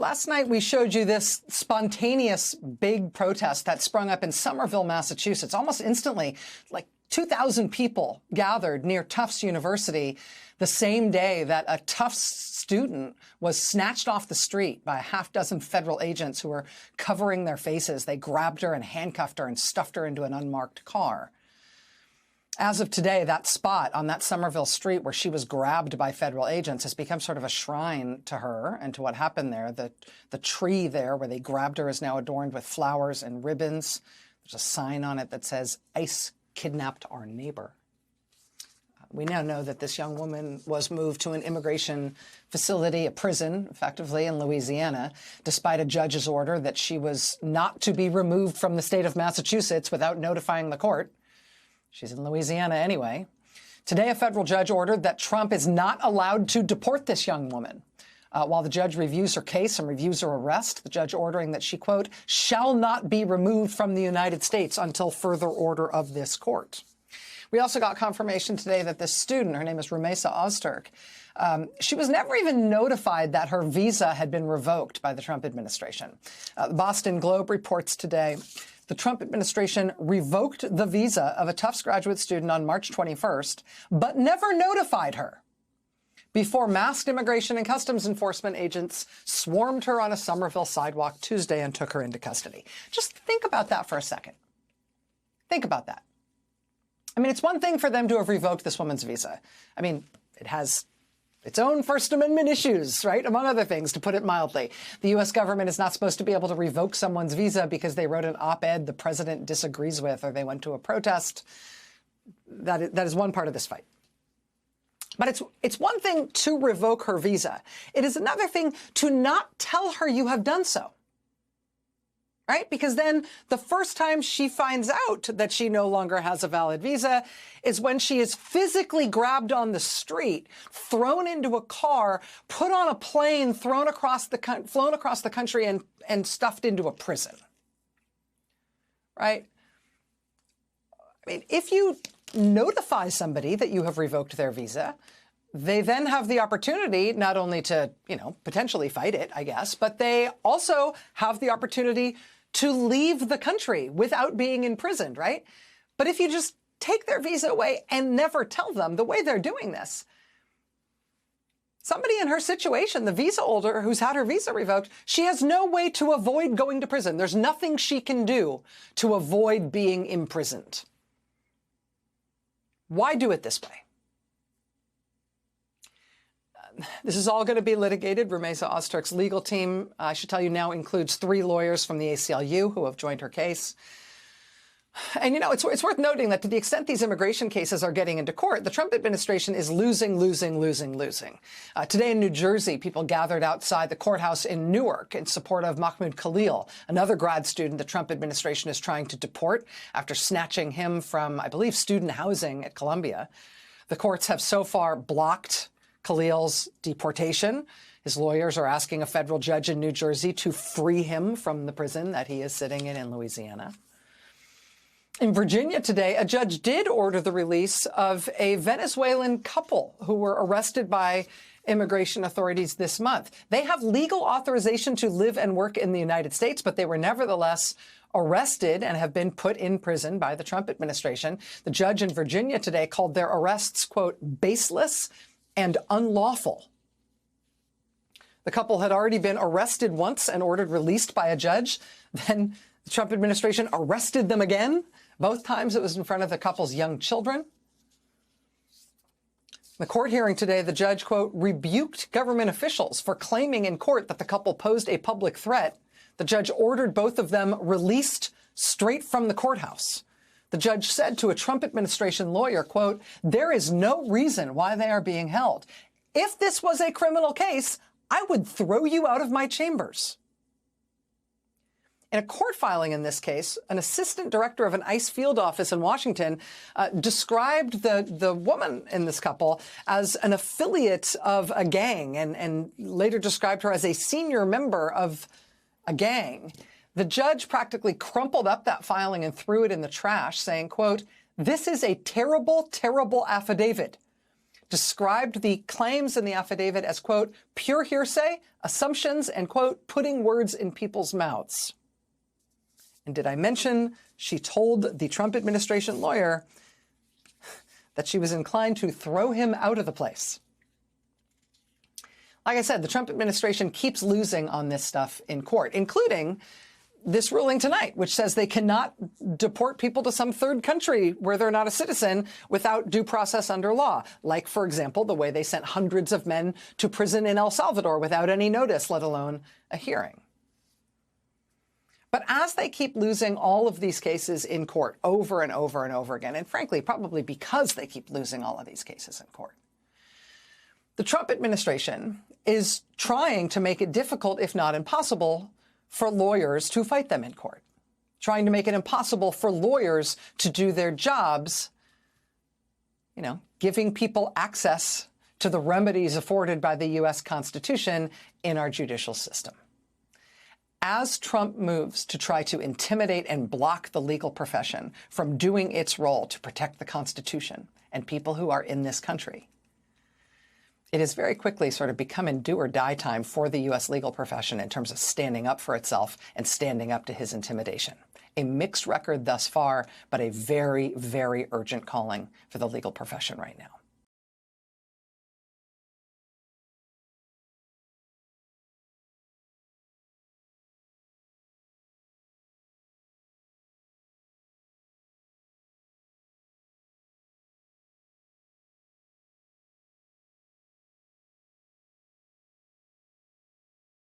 Last night, we showed you this spontaneous big protest that sprung up in Somerville, Massachusetts. Almost instantly, like 2,000 people gathered near Tufts University the same day that a Tufts student was snatched off the street by a half-dozen federal agents who were covering their faces. They grabbed her and handcuffed her and stuffed her into an unmarked car. As of today, that spot on that Somerville street where she was grabbed by federal agents has become sort of a shrine to her and to what happened there. The tree there where they grabbed her is now adorned with flowers and ribbons. There's a sign on it that says, "ICE kidnapped our neighbor." We now know that this young woman was moved to an immigration facility, a prison, effectively, in Louisiana, despite a judge's order that she was not to be removed from the state of Massachusetts without notifying the court. She's in Louisiana anyway. Today, a federal judge ordered that Trump is not allowed to deport this young woman. While the judge reviews her case and reviews her arrest, the judge ordering that she, quote, shall not be removed from the United States until further order of this court. We also got confirmation today that this student, her name is Rumeysa Ozturk, she was never even notified that her visa had been revoked by the Trump administration. The Boston Globe reports today the Trump administration revoked the visa of a Tufts graduate student on March 21st, but never notified her before masked immigration and customs enforcement agents swarmed her on a Somerville sidewalk Tuesday and took her into custody. Just think about that for a second. Think about that. I mean, it's one thing for them to have revoked this woman's visa. I mean, it has its own First Amendment issues, right? Among other things, to put it mildly. The U.S. government is not supposed to be able to revoke someone's visa because they wrote an op-ed the president disagrees with or they went to a protest. That is one part of this fight. But it's one thing to revoke her visa. It is another thing to not tell her you have done so. Right? Because then the first time she finds out that she no longer has a valid visa is when she is physically grabbed on the street, thrown into a car, put on a plane, flown across the country and stuffed into a prison. Right? I mean, if you notify somebody that you have revoked their visa, they then have the opportunity not only to, potentially fight it, I guess, but they also have the opportunity to leave the country without being imprisoned, right? But if you just take their visa away and never tell them the way they're doing this, somebody in her situation, the visa holder who's had her visa revoked, she has no way to avoid going to prison. There's nothing she can do to avoid being imprisoned. Why do it this way? This is all going to be litigated. Rumeysa Ozturk's legal team, I should tell you now, includes 3 lawyers from the ACLU who have joined her case. And, it's worth noting that to the extent these immigration cases are getting into court, the Trump administration is losing. Today in New Jersey, people gathered outside the courthouse in Newark in support of Mahmoud Khalil, another grad student the Trump administration is trying to deport after snatching him from, I believe, student housing at Columbia. The courts have so far blocked Khalil's deportation. His lawyers are asking a federal judge in New Jersey to free him from the prison that he is sitting in Louisiana. In Virginia today, a judge did order the release of a Venezuelan couple who were arrested by immigration authorities this month. They have legal authorization to live and work in the United States, but they were nevertheless arrested and have been put in prison by the Trump administration. The judge in Virginia today called their arrests, quote, baseless and unlawful. The couple had already been arrested once and ordered released by a judge. Then the Trump administration arrested them again. Both times it was in front of the couple's young children. In the court hearing today, the judge, quote, rebuked government officials for claiming in court that the couple posed a public threat. The judge ordered both of them released straight from the courthouse. The judge said to a Trump administration lawyer, quote, there is no reason why they are being held. If this was a criminal case, I would throw you out of my chambers. In a court filing in this case, an assistant director of an ICE field office in Washington described the woman in this couple as an affiliate of a gang and later described her as a senior member of a gang. The judge practically crumpled up that filing and threw it in the trash, saying, quote, this is a terrible, terrible affidavit. described the claims in the affidavit as, quote, pure hearsay, assumptions, and, quote, putting words in people's mouths. And did I mention she told the Trump administration lawyer that she was inclined to throw him out of the place? Like I said, the Trump administration keeps losing on this stuff in court, including this ruling tonight, which says they cannot deport people to some third country where they're not a citizen without due process under law. Like, for example, the way they sent hundreds of men to prison in El Salvador without any notice, let alone a hearing. But as they keep losing all of these cases in court over and over and over again, and frankly, probably because they keep losing all of these cases in court, the Trump administration is trying to make it difficult, if not impossible, for lawyers to fight them in court, trying to make it impossible for lawyers to do their jobs, giving people access to the remedies afforded by the U.S. Constitution in our judicial system. As Trump moves to try to intimidate and block the legal profession from doing its role to protect the Constitution and people who are in this country, it has very quickly sort of become in do or die time for the U.S. legal profession in terms of standing up for itself and standing up to his intimidation. A mixed record thus far, but a very, very urgent calling for the legal profession right now.